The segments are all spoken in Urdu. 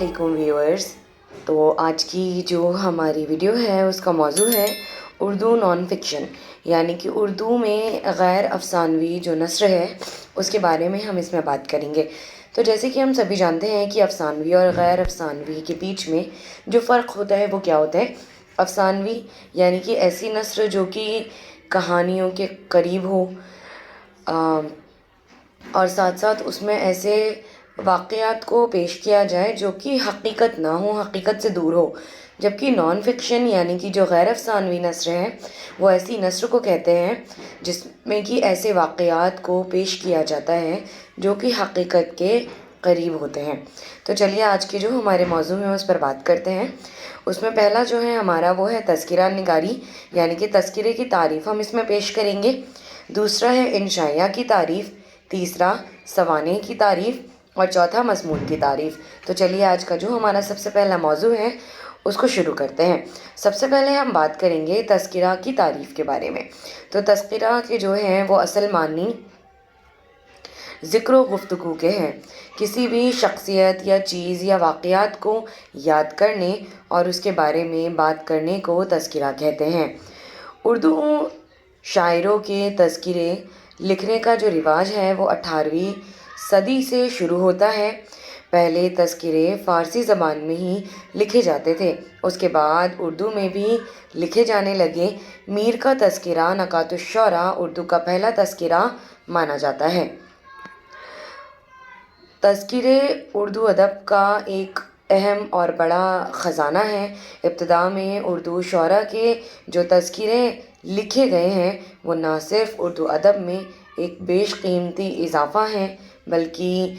علیکم ویورز. تو آج کی جو ہماری ویڈیو ہے اس کا موضوع ہے اردو نان فکشن، یعنی کہ اردو میں غیر افسانوی جو نثر ہے اس کے بارے میں ہم اس میں بات کریں گے. تو جیسے کہ ہم سبھی جانتے ہیں کہ افسانوی اور غیر افسانوی کے بیچ میں جو فرق ہوتا ہے وہ کیا ہوتا ہے. افسانوی یعنی کہ ایسی نثر جو کہ کہانیوں کے قریب ہو اور ساتھ ساتھ اس میں ایسے واقعات کو پیش کیا جائے جو کہ حقیقت نہ ہو، حقیقت سے دور ہو. جبکہ نان فکشن یعنی کہ جو غیر افسانوی نثر ہے وہ ایسی نثر کو کہتے ہیں جس میں کہ ایسے واقعات کو پیش کیا جاتا ہے جو کہ حقیقت کے قریب ہوتے ہیں. تو چلیے آج کے جو ہمارے موضوع ہیں اس پر بات کرتے ہیں. اس میں پہلا جو ہے ہمارا وہ ہے تذکرہ نگاری، یعنی کہ تذکرے کی تعریف ہم اس میں پیش کریں گے. دوسرا ہے انشائیہ کی تعریف، تیسرا سوانح کی تعریف اور چوتھا مضمون کی تعریف. تو چلیے آج کا جو ہمارا سب سے پہلا موضوع ہے اس کو شروع کرتے ہیں. سب سے پہلے ہم بات کریں گے تذکرہ کی تعریف کے بارے میں. تو تذکرہ کے جو ہیں وہ اصل معنی ذکر و گفتگو کے ہیں. کسی بھی شخصیت یا چیز یا واقعات کو یاد کرنے اور اس کے بارے میں بات کرنے کو تذکرہ کہتے ہیں. اردو شاعروں کے تذکرے لکھنے کا جو رواج ہے وہ 18ویں صدی سے شروع ہوتا ہے. پہلے تذکرے فارسی زبان میں ہی لکھے جاتے تھے، اس کے بعد اردو میں بھی لکھے جانے لگے. میر کا تذکرہ نکات الشعراء اردو کا پہلا تذکرہ مانا جاتا ہے. تذکرے اردو ادب کا ایک اہم اور بڑا خزانہ ہے. ابتدا میں اردو شعراء کے جو تذکرے لکھے گئے ہیں وہ نہ صرف اردو ادب میں ایک بیش قیمتی اضافہ ہیں بلکہ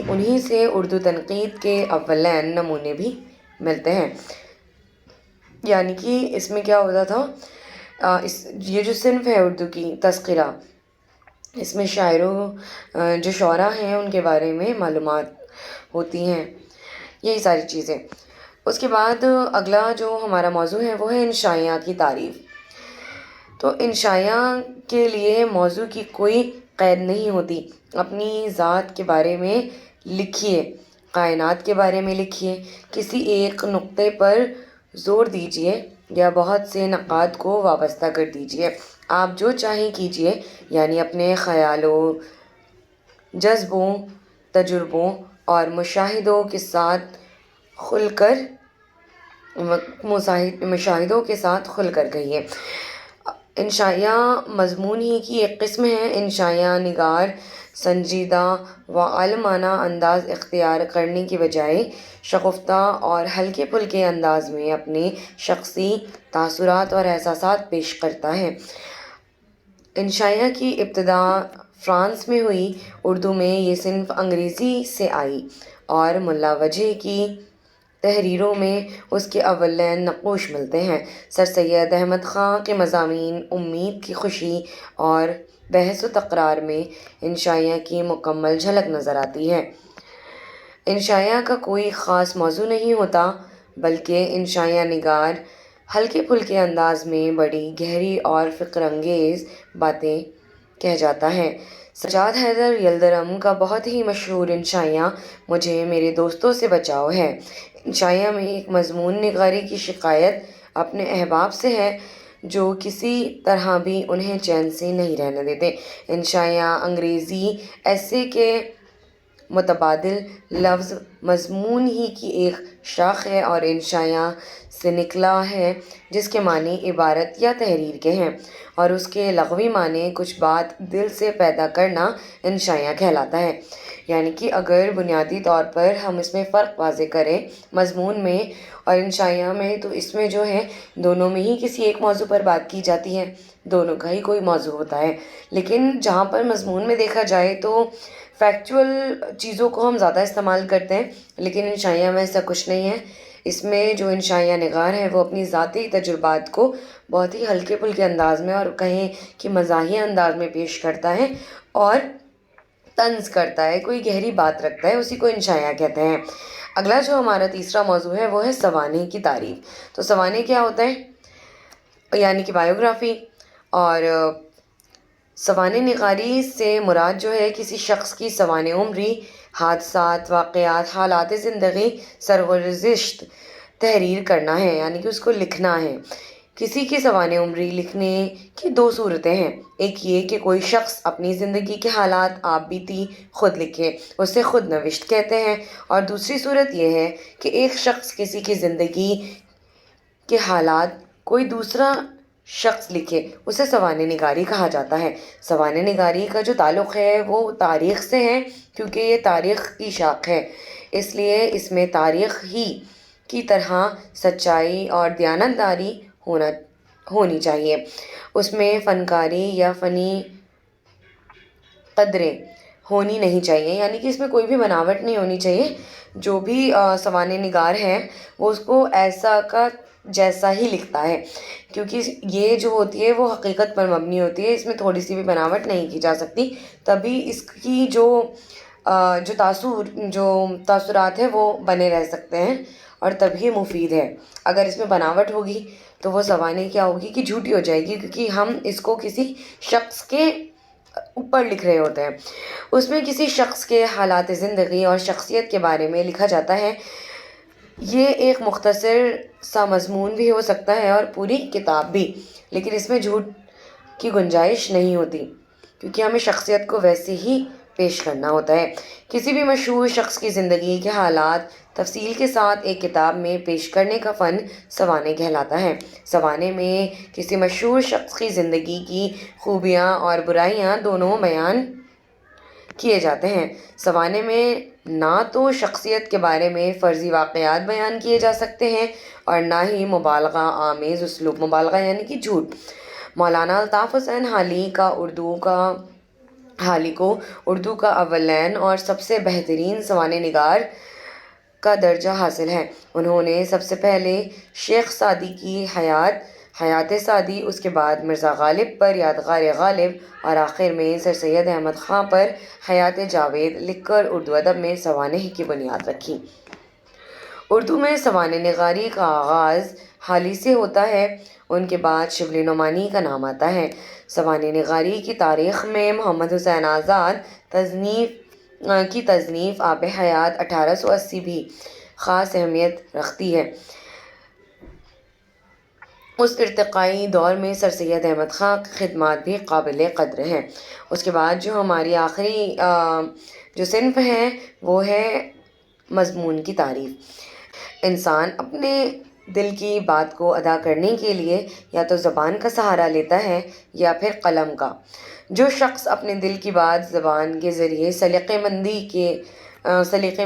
انہی سے اردو تنقید کے اولین نمونے بھی ملتے ہیں. یعنی کہ اس میں کیا ہوتا تھا، یہ جو صنف ہے اردو کی تذکرہ، اس میں جو شعراء ہیں ان کے بارے میں معلومات ہوتی ہیں، یہی ساری چیزیں. اس کے بعد اگلا جو ہمارا موضوع ہے وہ ہے انشائیہ کی تعریف. تو انشائیہ کے لیے موضوع کی کوئی قید نہیں ہوتی. اپنی ذات کے بارے میں لکھیے، کائنات کے بارے میں لکھیے، کسی ایک نقطے پر زور دیجیے یا بہت سے نقاط کو وابستہ کر دیجیے. آپ جو چاہیں کیجیے، یعنی اپنے خیالوں، جذبوں، تجربوں اور مشاہدوں کے ساتھ کھل کر کہیے. انشائیہ مضمون ہی کی ایک قسم ہے. انشائیہ نگار سنجیدہ و عالمانہ انداز اختیار کرنے کی بجائے شگفتہ اور ہلکے پھلکے انداز میں اپنے شخصی تاثرات اور احساسات پیش کرتا ہے. انشائیہ کی ابتدا فرانس میں ہوئی. اردو میں یہ صنف انگریزی سے آئی اور ملا وجہ کی تحریروں میں اس کے اولین نقوش ملتے ہیں. سر سید احمد خاں کے مضامین امید کی خوشی اور بحث و تکرار میں انشائیہ کی مکمل جھلک نظر آتی ہے. انشائیہ کا کوئی خاص موضوع نہیں ہوتا بلکہ انشائیہ نگار ہلکے پھلکے انداز میں بڑی گہری اور فکر انگیز باتیں کہہ جاتا ہے. سجاد حیدر یلدرم کا بہت ہی مشہور انشائیہ مجھے میرے دوستوں سے بچاؤ ہے. انشائیہ میں ایک مضمون نگاری کی شکایت اپنے احباب سے ہے جو کسی طرح بھی انہیں چین سے نہیں رہنے دیتے. انشائیہ انگریزی ایسے کے متبادل لفظ مضمون ہی کی ایک شاخ ہے اور انشائیہ سے نکلا ہے جس کے معنی عبارت یا تحریر کے ہیں اور اس کے لغوی معنی کچھ بات دل سے پیدا کرنا انشائیہ کہلاتا ہے. یعنی کہ اگر بنیادی طور پر ہم اس میں فرق واضح کریں مضمون میں اور انشائیہ میں، تو اس میں جو ہے دونوں میں ہی کسی ایک موضوع پر بات کی جاتی ہے، دونوں کا ہی کوئی موضوع ہوتا ہے. لیکن جہاں پر مضمون میں دیکھا جائے تو فیکچول چیزوں کو ہم زیادہ استعمال کرتے ہیں، لیکن انشائیہ میں ایسا کچھ نہیں ہے. اس میں جو انشائیہ نگار ہے وہ اپنی ذاتی تجربات کو بہت ہی ہلکے پھلکے انداز میں اور کہیں کہ مزاحیہ انداز میں پیش کرتا ہے اور طنز کرتا ہے، کوئی گہری بات رکھتا ہے، اسی کو انشائیہ کہتے ہیں. اگلا جو ہمارا تیسرا موضوع ہے وہ ہے سوانح کی تعریف. تو سوانح کیا ہوتا ہے؟ یعنی کہ بایوگرافی. اور سوانح نگاری سے مراد جو ہے کسی شخص کی سوانح عمری، حادثات، واقعات، حالات زندگی سرگزشت تحریر کرنا ہے، یعنی کہ اس کو لکھنا ہے۔ کسی کی سوانح عمری لکھنے کی دو صورتیں ہیں، ایک یہ کہ کوئی شخص اپنی زندگی کے حالات آپ بیتی خود لکھے، اسے خود نوشت کہتے ہیں، اور دوسری صورت یہ ہے کہ ایک شخص کسی کی زندگی کے حالات کوئی دوسرا شخص لکھے، اسے سوانح نگاری کہا جاتا ہے۔ سوانح نگاری کا جو تعلق ہے وہ تاریخ سے ہے، کیونکہ یہ تاریخ کی شاخ ہے، اس لیے اس میں تاریخ ہی کی طرح سچائی اور دیانتداری ہونی چاہیے، اس میں فنکاری یا فنی قدریں ہونی نہیں چاہیے، یعنی کہ اس میں کوئی بھی بناوٹ نہیں ہونی چاہیے۔ جو بھی سوانح نگار ہے وہ اس کو ایسا کا جیسا ہی لکھتا ہے، کیونکہ یہ جو ہوتی ہے وہ حقیقت پر مبنی ہوتی ہے، اس میں تھوڑی سی بھی بناوٹ نہیں کی جا سکتی، تبھی اس کی جو تاثرات ہیں وہ بنے رہ سکتے ہیں اور تبھی مفید ہے۔ اگر اس میں بناوٹ ہوگی تو وہ سوانح کیا ہوگی کہ جھوٹی ہو جائے گی، کیونکہ ہم اس کو کسی شخص کے اوپر لکھ رہے ہوتے ہیں، اس میں کسی شخص کے حالات زندگی اور شخصیت کے بارے میں لکھا جاتا ہے۔ یہ ایک مختصر سا مضمون بھی ہو سکتا ہے اور پوری کتاب بھی، لیکن اس میں جھوٹ کی گنجائش نہیں ہوتی، کیونکہ ہمیں شخصیت کو ویسے ہی پیش کرنا ہوتا ہے۔ کسی بھی مشہور شخص کی زندگی کے حالات تفصیل کے ساتھ ایک کتاب میں پیش کرنے کا فن سوانح کہلاتا ہے۔ سوانح میں کسی مشہور شخص کی زندگی کی خوبیاں اور برائیاں دونوں بیان کیے جاتے ہیں۔ سوانح میں نہ تو شخصیت کے بارے میں فرضی واقعات بیان کیے جا سکتے ہیں اور نہ ہی مبالغہ آمیز اسلوب، مبالغہ یعنی کہ جھوٹ۔ مولانا الطاف حسین حالی کو اردو کا اولین اور سب سے بہترین سوانح نگار کا درجہ حاصل ہے۔ انہوں نے سب سے پہلے شیخ سعدی کی حیات سعدی، اس کے بعد مرزا غالب پر یادگار غالب اور آخر میں سر سید احمد خاں پر حیات جاوید لکھ کر اردو ادب میں سوانح کی بنیاد رکھی۔ اردو میں سوانح نگاری کا آغاز حالی سے ہوتا ہے، ان کے بعد شبلی نعمانی کا نام آتا ہے۔ سوانح نگاری کی تاریخ میں محمد حسین آزاد کی تصنیف آب حیات 1880 بھی خاص اہمیت رکھتی ہے۔ اس ارتقائی دور میں سر سید احمد خاں کی خدمات بھی قابل قدر ہیں۔ اس کے بعد جو ہماری آخری جو صنف ہے وہ ہے مضمون کی تعریف۔ انسان اپنے دل کی بات کو ادا کرنے کے لیے یا تو زبان کا سہارا لیتا ہے یا پھر قلم کا۔ جو شخص اپنے دل کی بات زبان کے ذریعے سلیقہ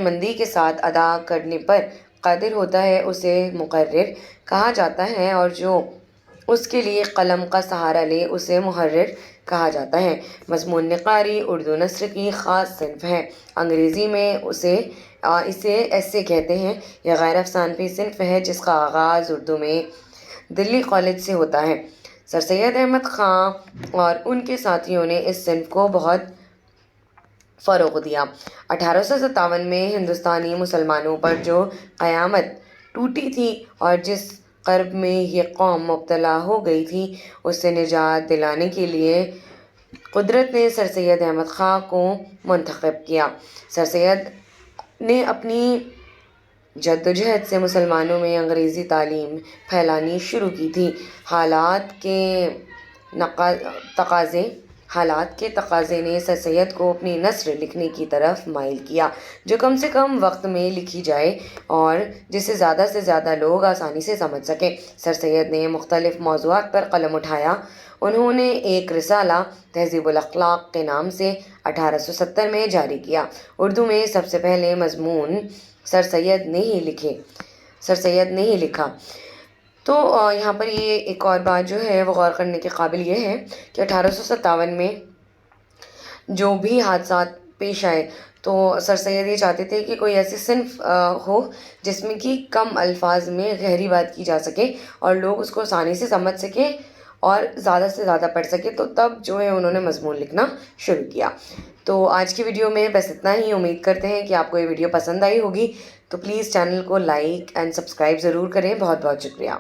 مندی کے ساتھ ادا کرنے پر قادر ہوتا ہے اسے مقرر کہا جاتا ہے، اور جو اس کے لیے قلم کا سہارا لے اسے محرر کہا جاتا ہے۔ مضمون نگاری اردو نثر کی خاص صنف ہے۔ انگریزی میں اسے ایسے کہتے ہیں۔ یہ غیر افسانوی صنف ہے جس کا آغاز اردو میں دلی کالج سے ہوتا ہے۔ سر سید احمد خاں اور ان کے ساتھیوں نے اس صنف کو بہت فروغ دیا۔ 1857 میں ہندوستانی مسلمانوں پر جو قیامت ٹوٹی تھی اور جس کرب میں یہ قوم مبتلا ہو گئی تھی، اس سے نجات دلانے کے لیے قدرت نے سر سید احمد خاں کو منتخب کیا۔ سر سید نے اپنی جدوجہد سے مسلمانوں میں انگریزی تعلیم پھیلانی شروع کی تھی۔ حالات کے تقاضے نے سر سید کو اپنی نثر لکھنے کی طرف مائل کیا جو کم سے کم وقت میں لکھی جائے اور جسے زیادہ سے زیادہ لوگ آسانی سے سمجھ سکیں۔ سر سید نے مختلف موضوعات پر قلم اٹھایا۔ انہوں نے ایک رسالہ تہذیب الاخلاق کے نام سے 1870 میں جاری کیا۔ اردو میں سب سے پہلے مضمون سر سید نے ہی لکھا۔ تو یہاں پر یہ ایک اور بات جو ہے وہ غور کرنے کے قابل یہ ہے کہ 1857 میں جو بھی حادثات پیش آئے تو سر سید یہ چاہتے تھے کہ کوئی ایسی صنف ہو جس میں کہ کم الفاظ میں گہری بات کی جا سکے اور لوگ اس کو آسانی سے سمجھ سکیں اور زیادہ سے زیادہ پڑھ سکے، تو تب جو ہے انہوں نے مضمون لکھنا شروع کیا۔ تو آج کی ویڈیو میں بس اتنا ہی۔ امید کرتے ہیں کہ آپ کو یہ ویڈیو پسند آئی ہوگی، تو پلیز چینل کو لائک اینڈ سبسکرائب ضرور کریں۔ بہت بہت شکریہ۔